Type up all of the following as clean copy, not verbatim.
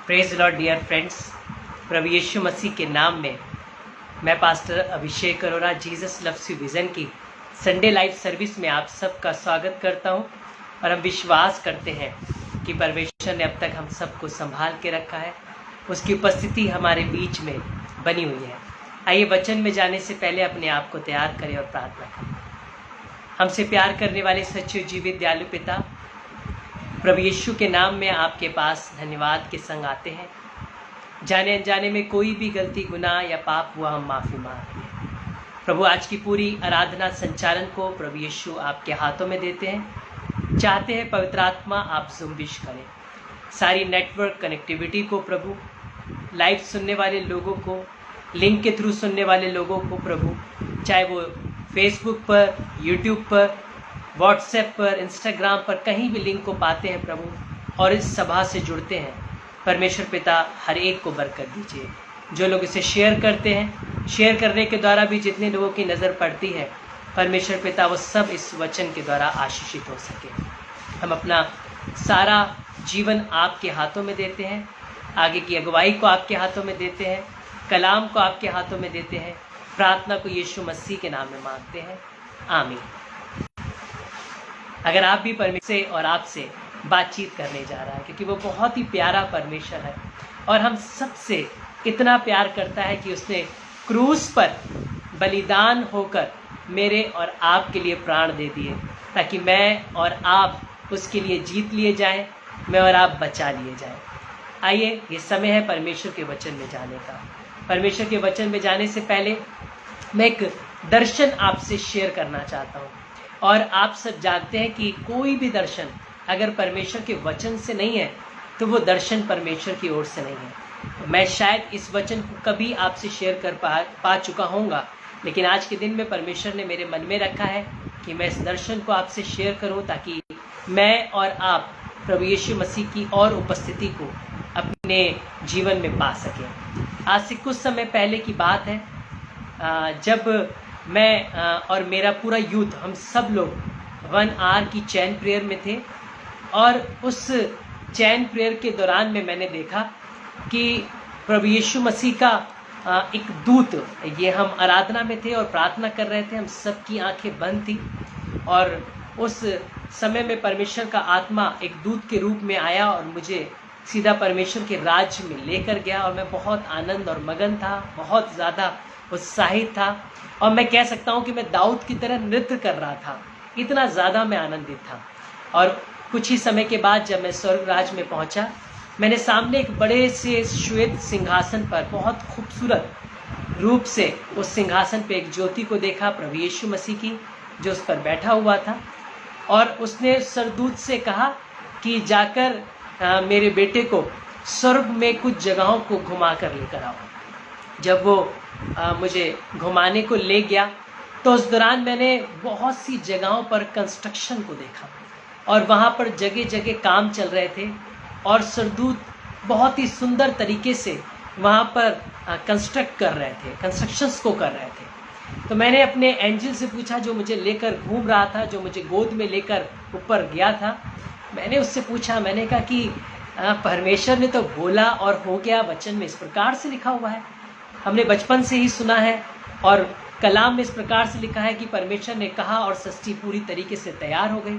Praise Lord dear friends, प्रभु यीशु मसीह के नाम में मैं pastor Abhishek Arora Jesus loves you vision की संडे लाइव सर्विस में आप सबका स्वागत करता हूं। और हम विश्वास करते हैं कि परमेश्वर ने अब तक हम सबको संभाल के रखा है, उसकी उपस्थिति हमारे बीच में बनी हुई है। आइए वचन में जाने से पहले अपने आप को तैयार करें और प्रार्थना करें। हमसे प्यार करने वाले सच्चे जीवित दयालु पिता, प्रभु यीशु के नाम में आपके पास धन्यवाद के संग आते हैं। जाने अनजाने में कोई भी गलती, गुनाह या पाप हुआ, हम माफ़ी मांगते हैं। प्रभु आज की पूरी आराधना संचालन को प्रभु यीशु आपके हाथों में देते हैं। चाहते हैं पवित्र आत्मा आप जुम्बिश करें। सारी नेटवर्क कनेक्टिविटी को प्रभु, लाइव सुनने वाले लोगों को, लिंक के थ्रू सुनने वाले लोगों को प्रभु, चाहे वो फेसबुक पर, यूट्यूब पर, व्हाट्सएप पर, इंस्टाग्राम पर कहीं भी लिंक को पाते हैं प्रभु और इस सभा से जुड़ते हैं, परमेश्वर पिता हर एक को बरकत दीजिए। जो लोग इसे शेयर करते हैं, शेयर करने के द्वारा भी जितने लोगों की नज़र पड़ती है, परमेश्वर पिता वो सब इस वचन के द्वारा आशीषित हो सके। हम अपना सारा जीवन आपके हाथों में देते हैं, आगे की अगुवाई को आपके हाथों में देते हैं, कलाम को आपके हाथों में देते हैं। प्रार्थना को यीशु मसीह के नाम में मांगते हैं, आमीन। अगर आप भी परमेश्वर से और आपसे बातचीत करने जा रहा है, क्योंकि वो बहुत ही प्यारा परमेश्वर है और हम सबसे इतना प्यार करता है कि उसने क्रूस पर बलिदान होकर मेरे और आपके लिए प्राण दे दिए, ताकि मैं और आप उसके लिए जीत लिए जाएं, मैं और आप बचा लिए जाएं। आइए, ये समय है परमेश्वर के वचन में जाने का। परमेश्वर के वचन में जाने से पहले मैं एक दर्शन आपसे शेयर करना चाहता हूँ। और आप सब जानते हैं कि कोई भी दर्शन अगर परमेश्वर के वचन से नहीं है तो वो दर्शन परमेश्वर की ओर से नहीं है। मैं शायद इस वचन को कभी आपसे शेयर कर पा चुका होऊंगा, लेकिन आज के दिन में परमेश्वर ने मेरे मन में रखा है कि मैं इस दर्शन को आपसे शेयर करूं, ताकि मैं और आप प्रभु यीशु मसीह की और उपस्थिति को अपने जीवन में पा सकें। आज से कुछ समय पहले की बात है, जब मैं और मेरा पूरा यूथ, हम सब लोग 1 आवर की चैन प्रेयर में थे। और उस चैन प्रेयर के दौरान में मैंने देखा कि प्रभु यीशु मसीह का एक दूत, ये हम आराधना में थे और प्रार्थना कर रहे थे, हम सबकी आंखें बंद थी और उस समय में परमेश्वर का आत्मा एक दूत के रूप में आया और मुझे सीधा परमेश्वर के राज्य में लेकर गया। और मैं बहुत आनंद और मगन था, बहुत ज़्यादा उत्साहित था और मैं कह सकता हूँ कि मैं दाऊद की तरह नृत्य कर रहा था, इतना ज़्यादा मैं आनंदित था। और कुछ ही समय के बाद जब मैं स्वर्ग राज में पहुँचा, मैंने सामने एक बड़े से श्वेत सिंहासन पर बहुत खूबसूरत रूप से उस सिंहासन पे एक ज्योति को देखा, प्रभु यीशु मसीह की, जो उस पर बैठा हुआ था। और उसने सरदूत से कहा कि जाकर मेरे बेटे को स्वर्ग में कुछ जगहों को घुमा कर लेकर आओ। जब वो मुझे घुमाने को ले गया तो उस दौरान मैंने बहुत सी जगहों पर कंस्ट्रक्शन को देखा और वहाँ पर जगह जगह काम चल रहे थे और सरदूत बहुत ही सुंदर तरीके से वहाँ पर कंस्ट्रक्ट कर रहे थे, कंस्ट्रक्शंस को कर रहे थे। तो मैंने अपने एंजल से पूछा, जो मुझे लेकर घूम रहा था, जो मुझे गोद में लेकर ऊपर गया था, मैंने उससे पूछा, मैंने कहा कि परमेश्वर ने तो बोला और हो गया, वचन में इस प्रकार से लिखा हुआ है, हमने बचपन से ही सुना है और कलाम में इस प्रकार से लिखा है कि परमेश्वर ने कहा और सृष्टि पूरी तरीके से तैयार हो गई।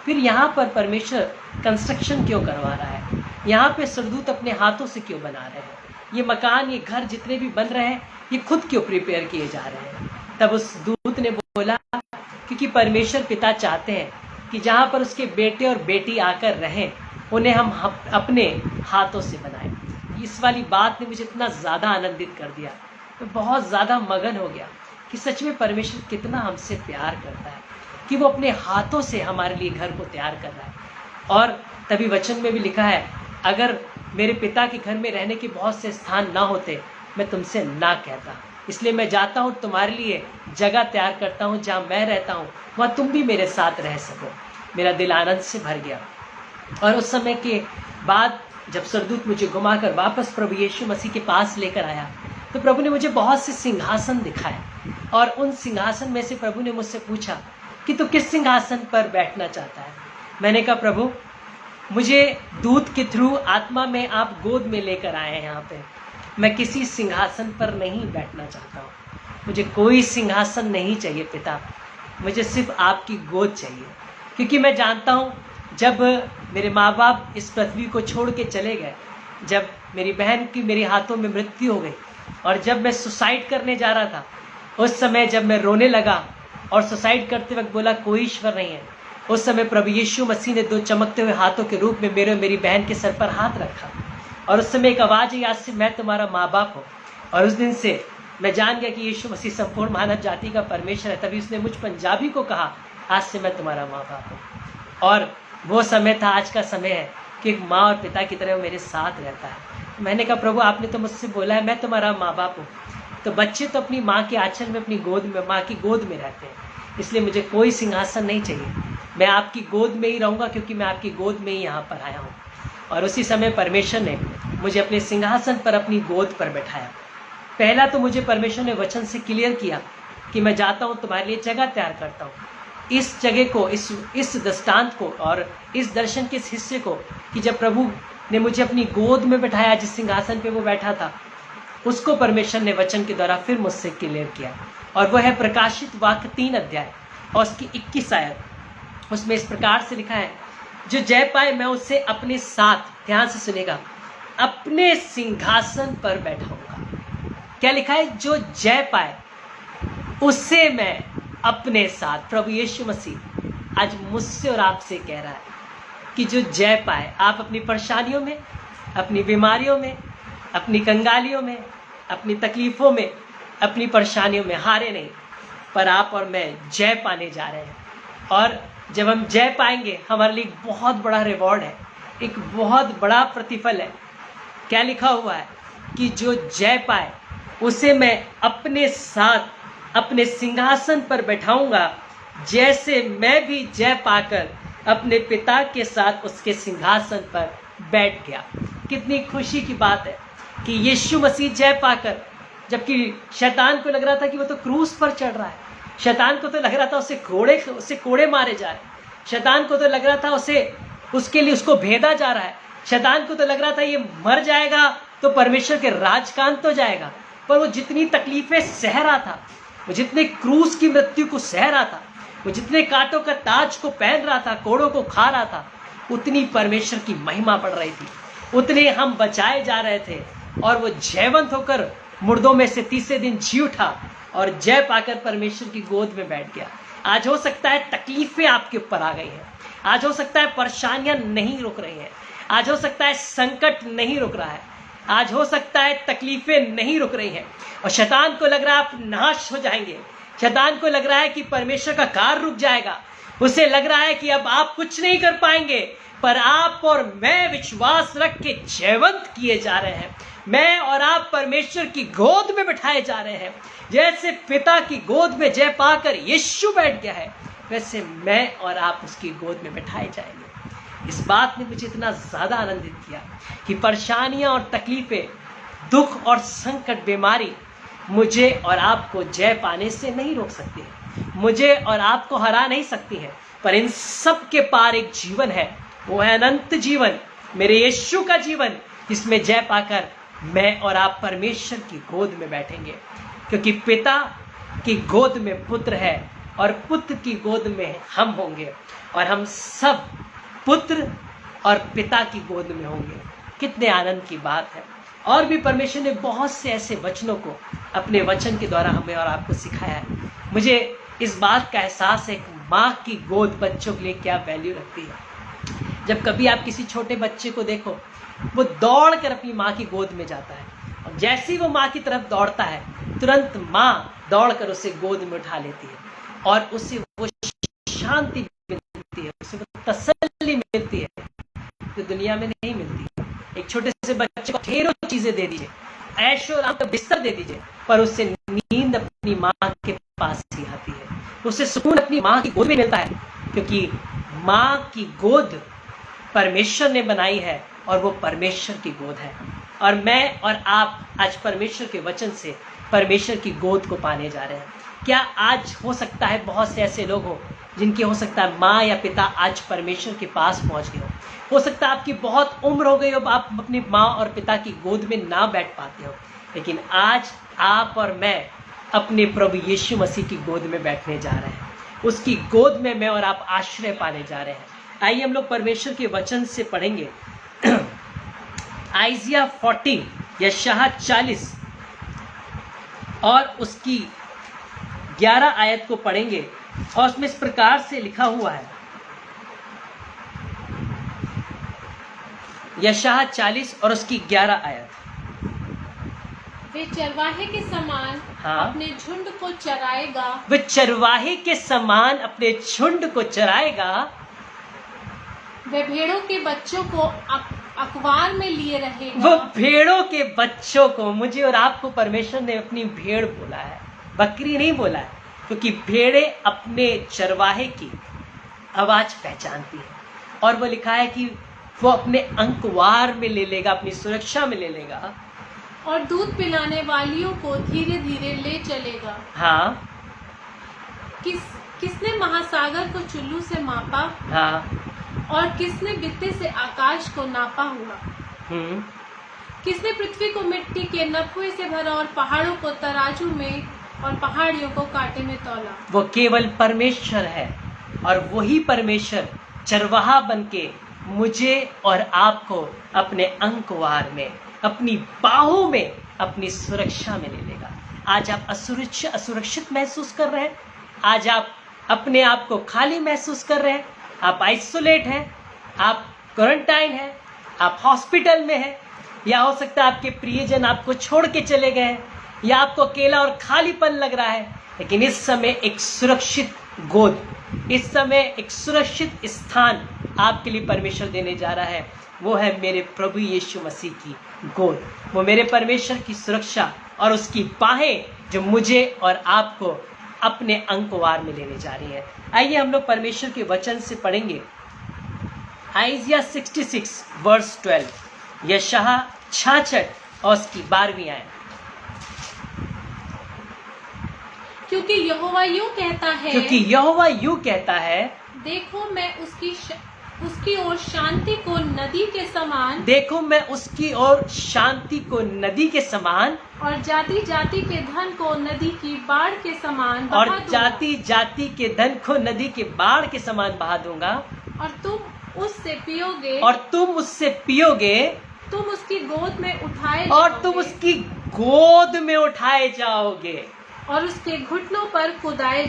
फिर यहाँ पर परमेश्वर कंस्ट्रक्शन क्यों करवा रहा है? यहाँ पे सरदूत अपने हाथों से क्यों बना रहे हैं? ये मकान, ये घर जितने भी बन रहे हैं, ये खुद क्यों प्रिपेयर किए जा रहे हैं? तब उस दूत ने बोला, क्योंकि परमेश्वर पिता चाहते हैं कि जहाँ पर उसके बेटे और बेटी आकर रहें, उन्हें हम अपने हाथों से बनाएं। इस वाली बात ने मुझे इतना ज़्यादा आनंदित कर दिया, मैं बहुत ज़्यादा मगन हो गया कि सच में परमेश्वर कितना हमसे प्यार करता है कि वो अपने हाथों से हमारे लिए घर को तैयार कर रहा है। और तभी वचन में भी लिखा है, अगर मेरे पिता के घर में रहने के बहुत से स्थान ना होते, मैं तुमसे ना कहता। इसलिए मैं जाता हूँ, तुम्हारे लिए जगह तैयार करता हूँ, जहाँ मैं रहता हूँ वहाँ तुम भी मेरे साथ रह सको। मेरा दिल आनंद से भर गया। और उस समय के बाद जब सरदूत मुझे घुमाकर वापस प्रभु यीशु मसीह के पास लेकर आया, तो प्रभु ने मुझे बहुत से सिंहासन दिखाए और उन सिंहासन में से प्रभु ने मुझसे पूछा कि तू किस सिंहासन पर बैठना चाहता है। मैंने कहा, प्रभु मुझे दूध के थ्रू आत्मा में आप गोद में लेकर आए हैं यहाँ पे। मैं किसी सिंहासन पर नहीं बैठना चाहता हूँ, मुझे कोई सिंहासन नहीं चाहिए पिता, मुझे सिर्फ आपकी गोद चाहिए। क्योंकि मैं जानता हूँ जब मेरे माँ बाप इस पृथ्वी को छोड़ के चले गए, जब मेरी बहन की मेरे हाथों में मृत्यु हो गई और जब मैं सुसाइड करने जा रहा था, उस समय जब मैं रोने लगा और सुसाइड करते वक्त बोला कोई ईश्वर नहीं है, उस समय प्रभु यीशु मसीह ने 2 चमकते हुए हाथों के रूप में मेरी बहन के सर पर हाथ रखा और उस समय एक आवाज़ आई, आज से मैं तुम्हारा माँ बाप हूँ। और उस दिन से मैं जान गया कि यीशु मसीह संपूर्ण मानव जाति का परमेश्वर है। तभी उसने मुझ पंजाबी को कहा, आज से मैं तुम्हारा माँ बाप हूँ। और वो समय था, आज का समय है कि एक माँ और पिता की तरह मेरे साथ रहता है। मैंने कहा प्रभु आपने तो मुझसे बोला है मैं तुम्हारा माँ बाप हूँ। तो बच्चे तो अपनी माँ के आंचल में, अपनी गोद में, माँ की गोद में रहते हैं, इसलिए मुझे कोई सिंहासन नहीं चाहिए, मैं आपकी गोद में ही रहूँगा, क्योंकि मैं आपकी गोद में ही यहाँ पर आया हूँ। और उसी समय परमेश्वर ने मुझे अपने सिंहासन पर, अपनी गोद पर बैठाया। पहला तो मुझे परमेश्वर ने वचन से क्लियर किया कि मैं जाता हूँ तुम्हारे लिए जगह तैयार करता हूँ। इस जगह को, इस दृष्टांत को और इस दर्शन के इस हिस्से को, कि जब प्रभु ने मुझे अपनी गोद में बैठाया, जिस सिंहासन पे वो बैठा था, उसको परमेश्वर ने वचन के द्वारा फिर मुझसे क्लियर किया। और वह है प्रकाशित वाक्य 3 अध्याय और उसकी 21 आयत। उसमें इस प्रकार से लिखा है, जो जय पाए मैं उससे अपने साथ, ध्यान से सुनेगा, अपने सिंहासन पर बैठाऊंगा। क्या लिखा है? जो जय पाए उससे मैं अपने साथ। प्रभु यीशु मसीह आज मुझसे और आपसे कह रहा है कि जो जय पाए, आप अपनी परेशानियों में, अपनी बीमारियों में, अपनी कंगालियों में, अपनी तकलीफ़ों में, अपनी परेशानियों में हारे नहीं, पर आप और मैं जय पाने जा रहे हैं। और जब हम जय पाएंगे, हमारे लिए एक बहुत बड़ा रिवॉर्ड है, एक बहुत बड़ा प्रतिफल है। क्या लिखा हुआ है कि जो जय पाए उसे मैं अपने साथ अपने सिंहासन पर बैठाऊंगा, जैसे मैं भी जय पाकर अपने पिता के साथ उसके सिंहासन पर बैठ गया। कितनी खुशी की बात है कि यीशु मसीह जय पाकर, जबकि शैतान को लग रहा था कि वो तो क्रूस पर चढ़ रहा है, शैतान को तो लग रहा था उससे कोड़े मारे जा रहे हैं, शैतान को तो लग रहा था उसके लिए उसको भेदा जा रहा है, शैतान को तो लग रहा था ये मर जाएगा तो परमेश्वर के राजकांत हो जाएगा। पर वो जितनी तकलीफें सह रहा था, वो जितने क्रूस की मृत्यु को सह रहा था, वो जितने कांटों का ताज को पहन रहा था, कोड़ों को खा रहा था, उतनी परमेश्वर की महिमा बढ़ रही थी, उतने हम बचाए जा रहे थे। और वो जयवंत होकर मुर्दों में से तीसरे दिन जी उठा और जय पाकर परमेश्वर की गोद में बैठ गया। आज हो सकता है तकलीफें आपके ऊपर आ गई हैं, आज हो सकता है परेशानियां नहीं रुक रही हैं, आज हो सकता है संकट नहीं रुक रहा है, आज हो सकता है तकलीफें नहीं रुक रही हैं और शैतान को लग रहा है आप नाश हो जाएंगे, शैतान को लग रहा है कि परमेश्वर का कार्य रुक जाएगा, उसे लग रहा है कि अब आप कुछ नहीं कर पाएंगे। पर आप और मैं विश्वास रख के जयवंत किए जा रहे हैं। मैं और आप परमेश्वर की गोद में बिठाए जा रहे हैं। जैसे पिता की गोद में जय पाकर यीशु बैठ गया है, वैसे मैं और आप उसकी गोद में बिठाए जाएंगे। इस बात ने मुझे इतना ज़्यादा आनंदित किया कि परेशानियां और तकलीफें, दुख और संकट, बीमारी मुझे और आपको जय पाने से नहीं रोक सकती है, मुझे और आपको हरा नहीं सकती है। पर इन सब के पार एक जीवन है, वो है अनंत जीवन, मेरे यीशु का जीवन, जिसमें जय पाकर मैं और आप परमेश्वर की गोद में बैठेंगे। क्योंकि पिता की गोद में पुत्र है और पुत्र की गोद में हम होंगे और हम सब पुत्र और पिता की गोद में होंगे। कितने आनंद की बात है। और भी परमेश्वर ने बहुत से ऐसे वचनों को अपने वचन के द्वारा हमें और आपको सिखाया है। मुझे इस बात का एहसास है कि माँ की गोद बच्चों के लिए क्या वैल्यू रखती है। जब कभी आप किसी छोटे बच्चे को देखो, वो दौड़ कर अपनी माँ की गोद में जाता है और जैसे ही वो माँ की तरफ दौड़ता है, तुरंत माँ दौड़कर उसे गोद में उठा लेती है और उसे वो शांति मिलती है, उसे वो तसल्ली मिलती है जो दुनिया में नहीं मिलती। एक छोटे से बच्चे को ढेरों चीजें दे दीजिए, ऐशो आराम का बिस्तर दे दीजिए, पर उससे नींद अपनी माँ के पास ही आती है, उसे सुकून अपनी माँ की गोद में मिलता है। क्योंकि माँ की गोद परमेश्वर ने बनाई है और वो परमेश्वर की गोद है। और मैं और आप आज परमेश्वर के वचन से परमेश्वर की गोद को पाने जा रहे हैं। क्या आज हो सकता है बहुत से ऐसे लोग हो जिनके हो सकता है माँ या पिता आज परमेश्वर के पास पहुंच गए हो सकता है आपकी बहुत उम्र हो गई हो, आप अपनी माँ और पिता की गोद में ना बैठ पाते हो, लेकिन आज आप और मैं अपने प्रभु यीशु मसीह की गोद में बैठने जा रहे हैं। उसकी गोद में मैं और आप आश्रय पाने जा रहे हैं। आइए हम लोग परमेश्वर के वचन से पढ़ेंगे। आइजिया 14 यशायाह 40 और उसकी 11 आयत को पढ़ेंगे और उसमें इस प्रकार से लिखा हुआ है। यशायाह 40 और उसकी 11 आयत। वे चरवाहे के समान अपने झुंड को चराएगा। वे चरवाहे के समान अपने झुंड को चराएगा। वे भेड़ों के बच्चों को अखबार में लिए रहेगा। वो भेड़ों के बच्चों को, मुझे और आपको परमेश्वर ने अपनी भेड़ बोला है, बकरी नहीं बोला है, क्योंकि भेड़े अपने चरवाहे की आवाज पहचानती है। और वो लिखा है कि वो अपने अंकवार में ले लेगा, अपनी सुरक्षा में ले लेगा, और दूध पिलाने वालियों को धीरे धीरे ले चलेगा। हाँ। किसने महासागर को चुल्लू से मापा? हाँ। और किसने बित्ते से आकाश को नापा हुआ? किसने पृथ्वी को मिट्टी के नफुए से भरा और पहाड़ों को तराजू में और पहाड़ियों को कांटे में तौला? वो केवल परमेश्वर है, और वही परमेश्वर चरवाहा बनके मुझे और आपको अपने अंकवार में, अपनी बाहों में, अपनी सुरक्षा में ले लेगा। आज आप असुरक्षित महसूस कर रहे हैं, आज आप अपने आप को खाली महसूस कर रहे हैं, आप आइसोलेट हैं, आप क्वारंटाइन हैं, आप हॉस्पिटल में हैं, या हो सकता है आपके प्रियजन आपको छोड़ के चले गए हैं, या आपको अकेला और खालीपन लग रहा है, लेकिन इस समय एक सुरक्षित गोद, इस समय एक सुरक्षित स्थान आपके लिए परमेश्वर देने जा रहा है। वो है मेरे प्रभु यीशु मसीह की गोद, वो मेरे परमेश्वर की सुरक्षा और उसकी बाहें जो मुझे और आपको अपने अंकवार में लेने जा रही है। आइए हम लोग परमेश्वर के वचन से पढ़ेंगे। आइजिया 66 वर्स 12, यशायाह 66 और उसकी 12वीं आयत। क्योंकि यहोवा यूं कहता है, देखो मैं उसकी ओर शांति को नदी के समान, देखो मैं उसकी ओर शांति को नदी के समान, और जाति जाति के धन को नदी की बाढ़ के समान बहा और जाति जाति के धन को नदी के बाढ़ के समान बहा दूंगा, और तुम उससे पियोगे, तुम उसकी गोद में उठाए और जाओगे, तुम उसकी गोद में उठाए जाओगे, और उसके घुटनों पर कुदाए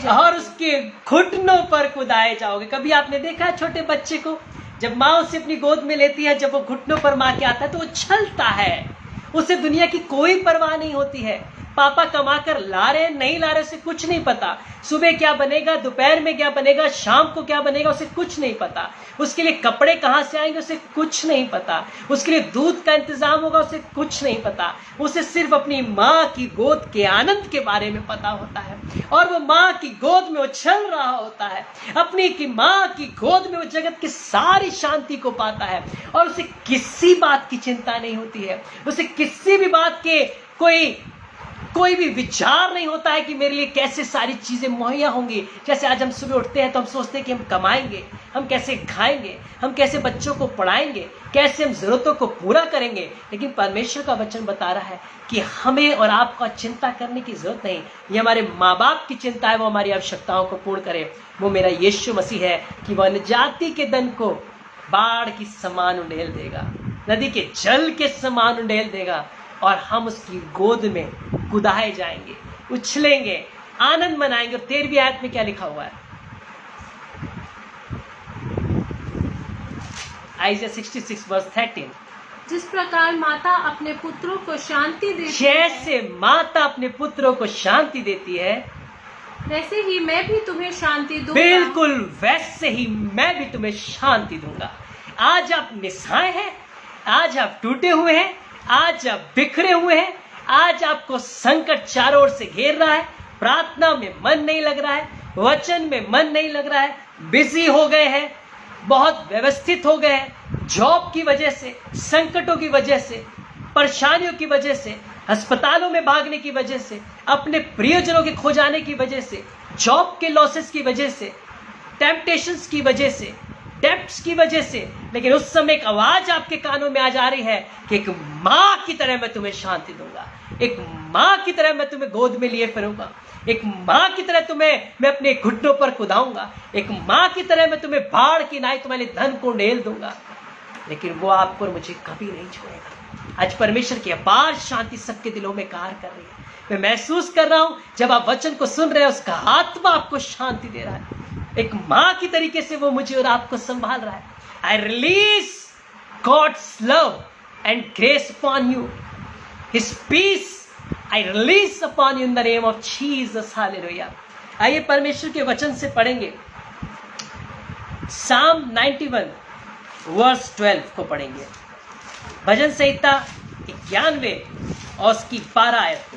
जाओगे। कभी आपने देखा है छोटे बच्चे को, जब माँ उसे अपनी गोद में लेती है, जब वो घुटनों पर माँ के आता है तो वो छलता है, उसे दुनिया की कोई परवाह नहीं होती है। पापा कमा कर ला रहे नहीं ला रहे उसे कुछ नहीं पता, सुबह क्या बनेगा, दोपहर में क्या बनेगा, शाम को क्या बनेगा, उसे कुछ नहीं पता। उसके लिए कपड़े कहाँ से आएंगे उसे कुछ नहीं पता, उसके लिए दूध का इंतजाम होगा उसे कुछ नहीं पता। उसे सिर्फ अपनी माँ की गोद के आनंद के बारे में पता होता है, और वो माँ की गोद में उछल रहा होता है, अपनी की माँ की गोद में वो जगत की सारी शांति को पाता है, और उसे किसी बात की चिंता नहीं होती है, उसे किसी भी बात के कोई भी विचार नहीं होता है कि मेरे लिए कैसे सारी चीजें मुहैया होंगी। जैसे आज हम सुबह उठते हैं तो हम सोचते हैं कि हम कमाएंगे, हम कैसे खाएंगे, हम कैसे बच्चों को पढ़ाएंगे, कैसे हम जरूरतों को पूरा करेंगे, लेकिन परमेश्वर का वचन बता रहा है कि हमें और आपको चिंता करने की जरूरत नहीं। ये हमारे माँ बाप की चिंता है, वो हमारी आवश्यकताओं को पूर्ण करे। वो मेरा यीशु मसीह है कि वह जाति के धन को बाढ़ की समान उंडेल देगा, नदी के जल के समान उंडेल देगा, और हम उसकी गोद में कुदाए जाएंगे, उछलेंगे, आनंद मनाएंगे। और 13वीं आयत में क्या लिखा हुआ है? आइजिया 66 वर्स 13, जिस प्रकार माता अपने पुत्रों को शांति देती है, जैसे माता अपने पुत्रों को शांति देती है, वैसे ही मैं भी तुम्हें शांति दूंगा। बिल्कुल वैसे ही मैं भी तुम्हें शांति दूंगा। आज आप निस्सहाय हैं, आज आप टूटे हुए हैं, आज आप बिखरे हुए हैं, आज आपको संकट चारों ओर से घेर रहा है, प्रार्थना में मन नहीं लग रहा है, वचन में मन नहीं लग रहा है, बिजी हो गए हैं, बहुत व्यवस्थित हो गए हैं, जॉब की वजह से, संकटों की वजह से, परेशानियों की वजह से, अस्पतालों में भागने की वजह से, अपने प्रियजनों के खो जाने की वजह से, जॉब के लॉसेस की वजह से, टेम्पटेशंस की वजह से, डेप्थ्स की वजह से, लेकिन उस समय एक आवाज आपके कानों में आ जा रही है कि एक माँ की तरह मैं तुम्हें शांति दूंगा, एक माँ की तरह मैं तुम्हें गोद में लिए फिरूंगा, एक माँ की तरह तुम्हें मैं अपने घुटनों पर कुदाऊंगा, एक माँ की तरह मैं तुम्हें बाढ़ की नाई तुम्हारे धन को ढेल दूंगा, लेकिन वो आपको और मुझे कभी नहीं छोड़ेगा। आज परमेश्वर की अपार शांति सबके दिलों में कार्य कर रही है। मैं महसूस कर रहा हूं जब आप वचन को सुन रहे हैं, उसका आत्मा आपको शांति दे रहा है। एक माँ की तरीके से वो मुझे और आपको संभाल रहा है। I release God's love and grace upon you, his peace I release upon you in the name of Jesus, hallelujah. आइए परमेश्वर के वचन से पढ़ेंगे। साम 91 वर्स 12 को पढ़ेंगे। भजन संहिता 91 और उसकी 12 आयत को।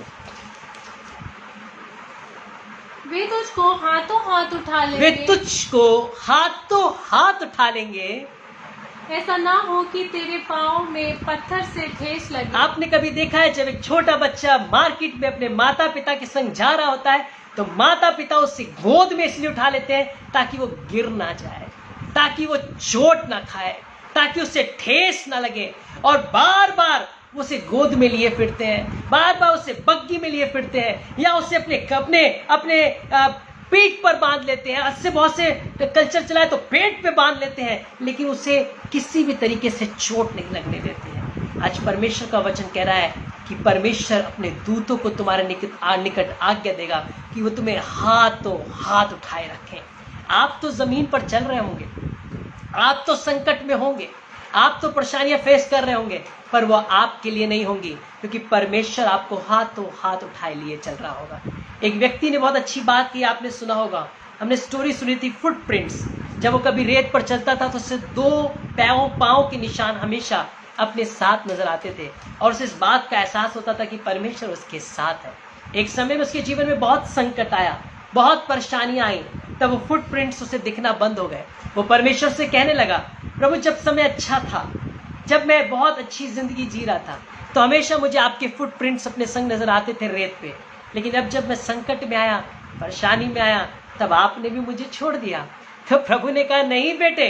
वे तुझको हाथों हाथ उठा लेंगे, वे तुझको हाथों हाथ उठा लेंगे, ऐसा ना हो कि तेरे पाँव में पत्थर से ठेस लगे। आपने कभी देखा है जब एक छोटा बच्चा मार्केट में अपने माता पिता के संग जा रहा होता है तो माता पिता उसे गोद में इसलिए उठा लेते हैं ताकि वो गिर ना जाए, ताकि वो चोट ना खाए, ताकि उसे ठेस ना लगे, और बार बार उसे गोद में लिए फिरते हैं, बार बार उसे बग्गी में लिए फिरते हैं, या उसे अपने अपने पीठ पर बांध लेते हैं। इससे बहुत से कल्चर चला है तो पेट पे बांध लेते हैं, लेकिन उसे किसी भी तरीके से चोट नहीं लगने देते हैं। आज परमेश्वर का वचन कह रहा है कि परमेश्वर अपने दूतों को तुम्हारे निकट आज्ञा देगा कि वो तुम्हें हाथों हाथ उठाए रखें। आप तो जमीन पर चल रहे होंगे, आप तो संकट में होंगे, आप तो परेशानियां फेस कर रहे होंगे, पर वो आपके लिए नहीं होंगी, क्योंकि परमेश्वर आपको हाथों हाथ उठाए लिए चल रहा होगा। एक व्यक्ति ने बहुत अच्छी बात की, आपने सुना होगा, हमने स्टोरी सुनी थी, फुटप्रिंट्स। जब वो कभी रेत पर चलता था तो उससे 2 पाँव के निशान हमेशा अपने साथ नजर आते थे, और उसे इस बात का एहसास होता था कि परमेश्वर उसके साथ है। एक समय में उसके जीवन में बहुत संकट आया, बहुत परेशानियां आई, तब वो फुटप्रिंट्स उसे दिखना बंद हो गए। वो परमेश्वर से कहने लगा, प्रभु जब समय अच्छा था, जब मैं बहुत अच्छी जिंदगी जी रहा था, तो हमेशा मुझे आपके फुटप्रिंट्स अपने संग नजर आते थे रेत पे, लेकिन अब जब मैं संकट में आया, परेशानी में आया, तब आपने भी मुझे छोड़ दिया। तो प्रभु ने कहा, नहीं बेटे,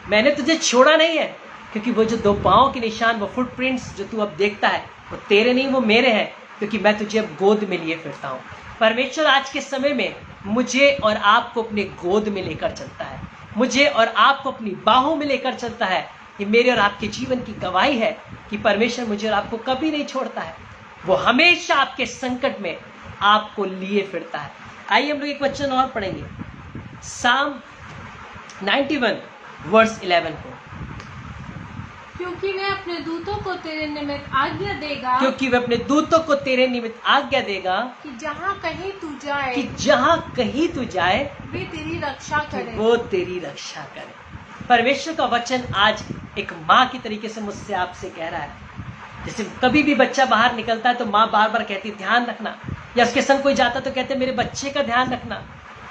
मैंने तुझे छोड़ा नहीं है, क्योंकि वो जो 2 पाँव के निशान, वो फुटप्रिंट्स जो तू अब देखता है, वो तेरे नहीं, वो मेरे हैं, क्योंकि मैं तुझे अब गोद में लिए फिरता हूँ। परमेश्वर आज के समय में मुझे और आपको अपने गोद में लेकर चलता है, मुझे और आपको अपनी बाहों में लेकर चलता है। ये मेरे और आपके जीवन की गवाही है कि परमेश्वर मुझे और आपको कभी नहीं छोड़ता है, वो हमेशा आपके संकट में आपको लिए फिरता है। आइए हम लोग एक वचन और पढ़ेंगे, साम 91 वर्स 11 को। क्योंकि वह अपने दूतों को तेरे निमित्त आज्ञा देगा, क्योंकि वह अपने दूतों को तेरे निमित्त आज्ञा देगा कि जहाँ कहीं तू जाए, कि जहाँ कहीं तू जाए वे तेरी रक्षा करें। वो तेरी रक्षा करे। परमेश्वर का वचन आज एक माँ की तरीके से मुझसे आपसे कह रहा है। जैसे कभी भी बच्चा बाहर निकलता है तो माँ बार बार कहती ध्यान रखना, या उसके संग कोई जाता तो कहते मेरे बच्चे का ध्यान रखना,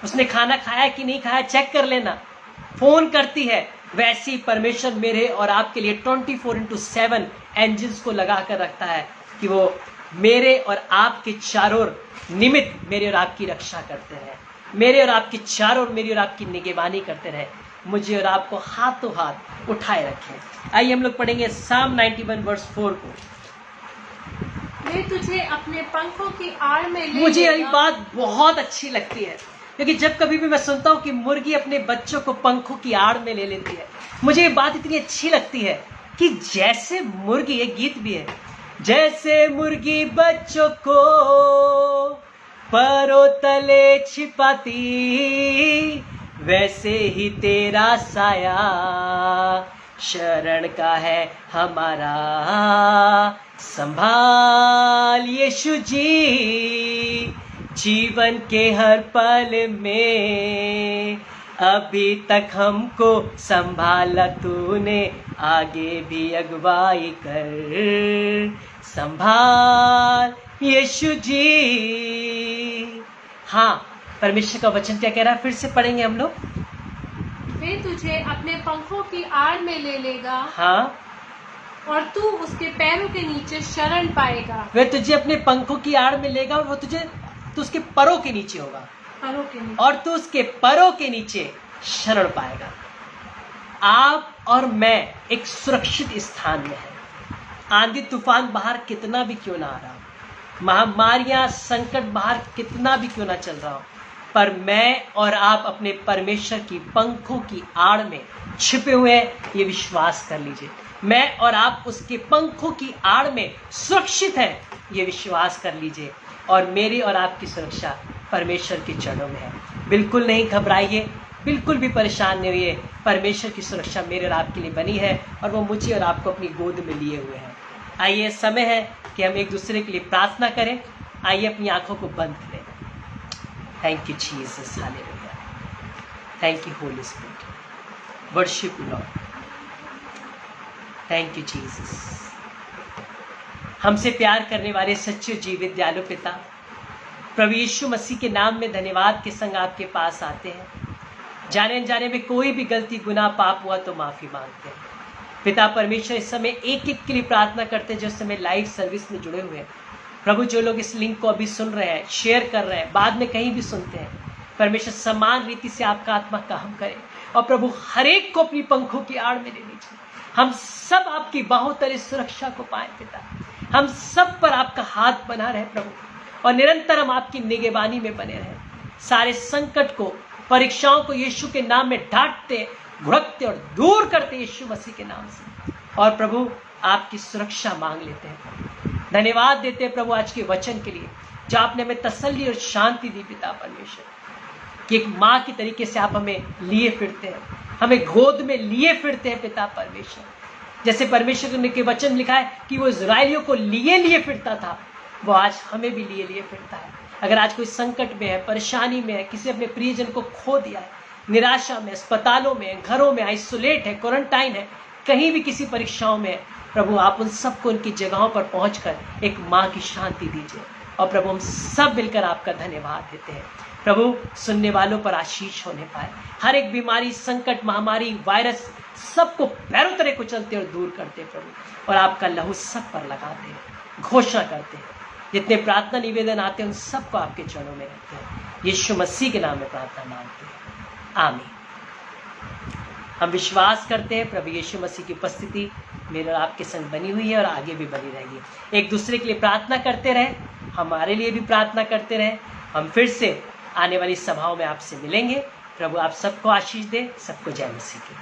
उसने खाना खाया कि नहीं खाया चेक कर लेना, फोन करती है। वैसे ही परमेश्वर मेरे और आपके लिए 24/7 एंजल्स को लगा कर रखता है कि वो मेरे और आपके चारों निमित्त मेरे और आपकी रक्षा करते रहे, मेरे और आपके चारों मेरी और आपकी निगरानी करते रहे, मुझे और आपको हाथों हाथ उठाए रखें। आइए हम लोग पढ़ेंगे साम 91 वर्स 4 को। वे तुझे अपने पंखों की आड़ में ले मुझे लेगा। यही बात बहुत अच्छी लगती है, क्योंकि जब कभी भी मैं सुनता हूँ कि मुर्गी अपने बच्चों को पंखों की आड़ में ले लेती है, मुझे ये बात इतनी अच्छी लगती है कि जैसे मुर्गी, एक गीत भी है, जैसे मुर्गी बच्चों को परों तले छिपाती, वैसे ही तेरा साया शरण का है हमारा, संभाल यीशु जी जीवन के हर पल में, अभी तक हमको संभाला तूने, आगे भी अगुवाई कर, संभाल यीशु जी। हाँ, परमेश्वर का वचन क्या कह रहा है, फिर से पढ़ेंगे हम लोग। वे तुझे अपने पंखों की आड़ में ले लेगा, हाँ, और तू उसके पैरों के नीचे शरण पाएगा। वह तुझे अपने पंखों की आड़ में लेगा, और वो तुझे, तू उसके परों के नीचे होगा, पैरों के नीचे, और तू उसके परों के नीचे शरण पाएगा। आप और मैं एक सुरक्षित स्थान में हैं। आंधी तूफान बाहर कितना भी क्यों ना आ रहा हो, महामारियां संकट बाहर कितना भी क्यों ना चल रहा हो, पर मैं और आप अपने परमेश्वर की पंखों की आड़ में छिपे हुए हैं, ये विश्वास कर लीजिए। मैं और आप उसके पंखों की आड़ में सुरक्षित हैं, ये विश्वास कर लीजिए। और मेरी और आपकी सुरक्षा परमेश्वर के चरणों में है। बिल्कुल नहीं घबराइए, बिल्कुल भी परेशान नहीं हुए। परमेश्वर की सुरक्षा मेरे और आपके लिए बनी है और वो मुझे और आपको अपनी गोद में लिए हुए हैं। आइए, समय है कि हम एक दूसरे के लिए प्रार्थना करें। आइए अपनी आंखों को बंद करें। Thank you Jesus, hallelujah. Thank you Holi spirit, worship you Lord. Thank you Jesus. हमसे प्यार करने वाले सच्चे जीवित दयालु पिता, प्रभु यीशु मसीह के नाम में धन्यवाद के संग आपके पास आते हैं। जाने अनजाने में कोई भी गलती, गुनाह, पाप हुआ तो माफ़ी मांगते हैं। पिता परमेश्वर, इस समय एक एक के लिए प्रार्थना करते हैं जो इस समय लाइव सर्विस में जुड़े हुए हैं। प्रभु, जो लोग इस लिंक को अभी सुन रहे हैं, शेयर कर रहे हैं, बाद में कहीं भी सुनते हैं, परमेश्वर समान रीति से आपका आत्मा काम करे और प्रभु हर एक को अपनी पंखों की आड़ में ले लीजिए। हम सब आपकी बाहों तले सुरक्षा को पाए पिता। हम सब पर आपका हाथ बना रहे प्रभु, और निरंतर हम आपकी निगहबानी में बने रहे। सारे संकट को, परीक्षाओं को यीशु के नाम में डांटते, घुड़कते और दूर करते यीशु मसीह के नाम से। और प्रभु, आपकी सुरक्षा मांग लेते हैं। धन्यवाद देते हैं प्रभु आज के वचन के लिए, जो आपने हमें तसल्ली और शांति दी पिता परमेश्वर, कि एक माँ की तरीके से आप हमें लिए फिरते हैं, हमें गोद में लिए फिरते हैं पिता परमेश्वर। जैसे परमेश्वर ने के वचन लिखा है कि वो इजराइलियों को लिए फिरता था, वो आज हमें भी लिए फिरता है। अगर आज कोई संकट में है, परेशानी में है, किसी अपने प्रियजन को खो दिया है, निराशा में, अस्पतालों में, घरों में, आइसोलेट है, क्वारंटाइन है, कहीं भी किसी परीक्षाओं में है, प्रभु आप उन सबको उनकी जगहों पर पहुंचकर एक माँ की शांति दीजिए। और प्रभु, हम सब मिलकर आपका धन्यवाद देते हैं। प्रभु, सुनने वालों पर आशीष होने पाए, हर एक बीमारी, संकट, महामारी, वायरस, सबको पैरों तले कुचलते और दूर करते प्रभु, और आपका लहू सब पर लगाते हैं, घोषणा करते हैं। जितने प्रार्थना निवेदन आते हैं उन सबको आपके चरणों में रखते हैं। यीशु मसीह के नाम में प्रार्थना मांगते हैं, आमीन। हम विश्वास करते हैं प्रभु यीशु मसीह की उपस्थिति मेरे और आपके संग बनी हुई है और आगे भी बनी रहेगी। एक दूसरे के लिए प्रार्थना करते रहे, हमारे लिए भी प्रार्थना करते रहे। हम फिर से आने वाली सभाओं में आपसे मिलेंगे। प्रभु आप सबको आशीष दे। सबको जय मसीह की।